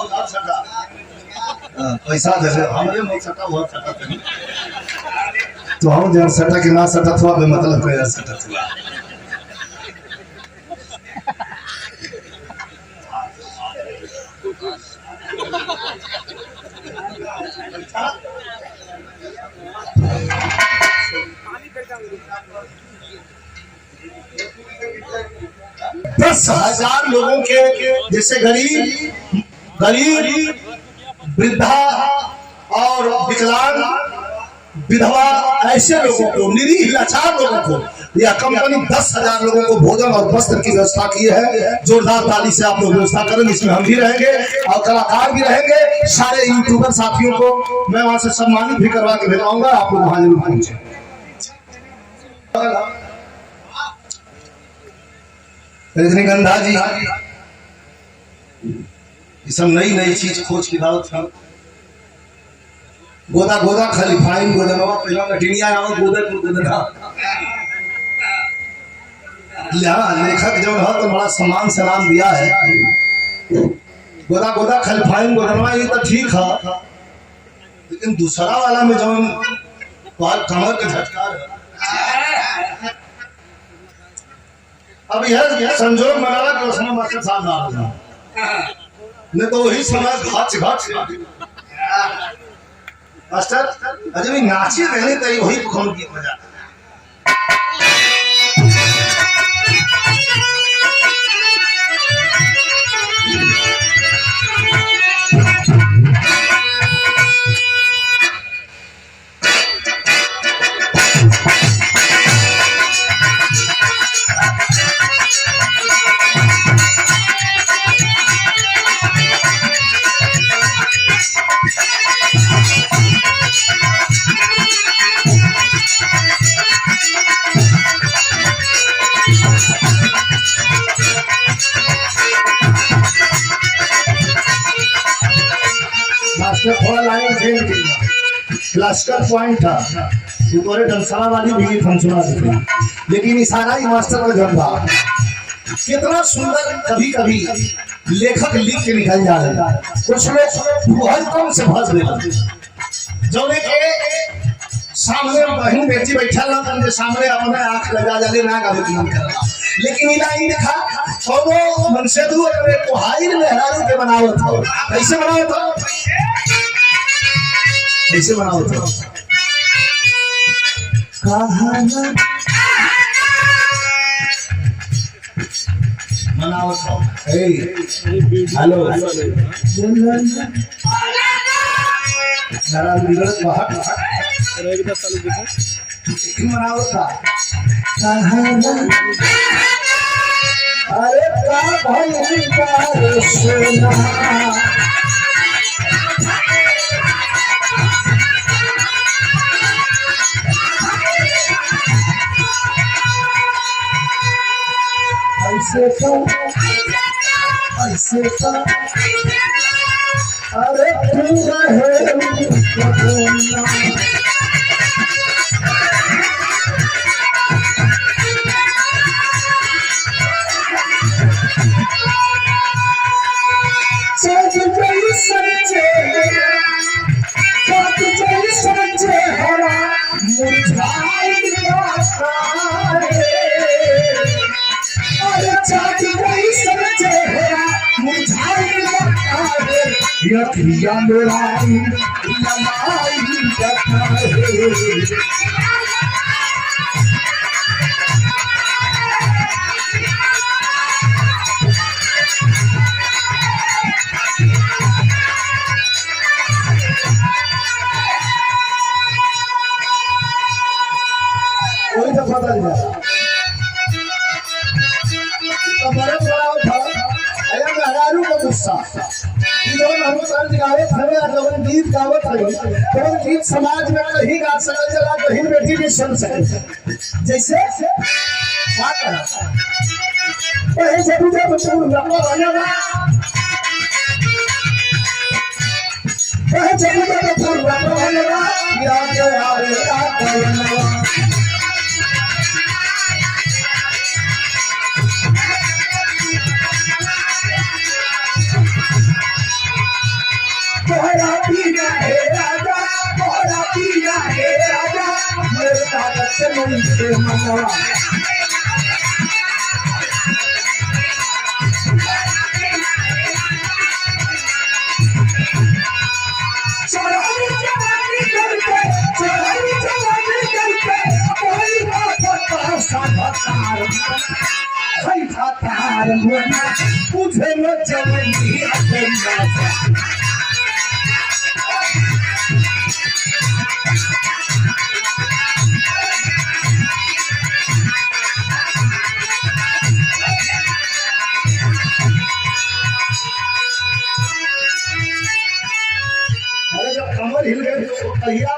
उधार सटा पैसा दे हमरे में सटा हुआ सटा तो हम जब सटा के ना सटा हुआ बे मतलब कोई सटा हुआ दस हजार लोगों के जैसे गरीब वृद्धा और विकलांग विधवा ऐसे लोगों को निरीह लाचार लोगों को यह कंपनी 10,000 लोगों को भोजन और वस्त्र की व्यवस्था की है। जोरदार ताली से आप लोग व्यवस्था करें। इसमें हम भी रहेंगे और कलाकार भी रहेंगे। सारे यूट्यूबर साथियों को मैं वहां से सम्मानित भी करवा के भेजवाऊंगा। आप लोग वहां जरूर पहुंचे। रजनीगंधा जी ये सब नई चीज खोज की दावत है। गोदा खाली फाइन गोदनवा पहला नटिनिया आओ गोदा लेखक जो है तो बड़ा सम्मान सलाम दिया है। गोदा खाली फाइन गोदनवा ये तो ठीक है, लेकिन दूसरा वाला में जो कमर के झटकार है। अब यह संजोग बनाया कि उसमें मास्टर साहब ना हो जाए, नहीं तो वही समय घाट मास्टर अजय भी नाचे रहने तो वही कौन गीत बजा थोड़ा लाइन चेंज क्लस्टर पॉइंट था ऊपर डंसाला वाली भी हम सुना देते, लेकिन इशारा ही मास्टर का जब था कितना सुंदर कभी लेखक लिख के निकल जा रहा है। कुछ लोग बहुत कम से भस देते जो के सामने बहन बेटी बैठा ना उनके सामने अपने आंख लगा जाले ना का विज्ञान करना, लेकिन इला ही देखा वो मन से दूर को हाइर में हरारू के बनावत हो। कैसे बनावत हो कहाना मनावत हो। हेलो जरा बिगड़त बाहर मनावत था कहाना। अरे का भाई का सोना ऐसे का अरे तू रहे या मेरा कोई दफा था हरारू का गुस्सा गीत समाज में कहीं गा सकल जला कहीं बेटी भी सुन सके। जैसे पिया हे राजा तोरा पिया हे राजा मेरे ताकत नहीं से मनवा चढ़ाई जवानी करके कोई बात साधार भाई भातार मोना तुझे न जवनी अपना अरे जब कमर हिल गए तो कहिया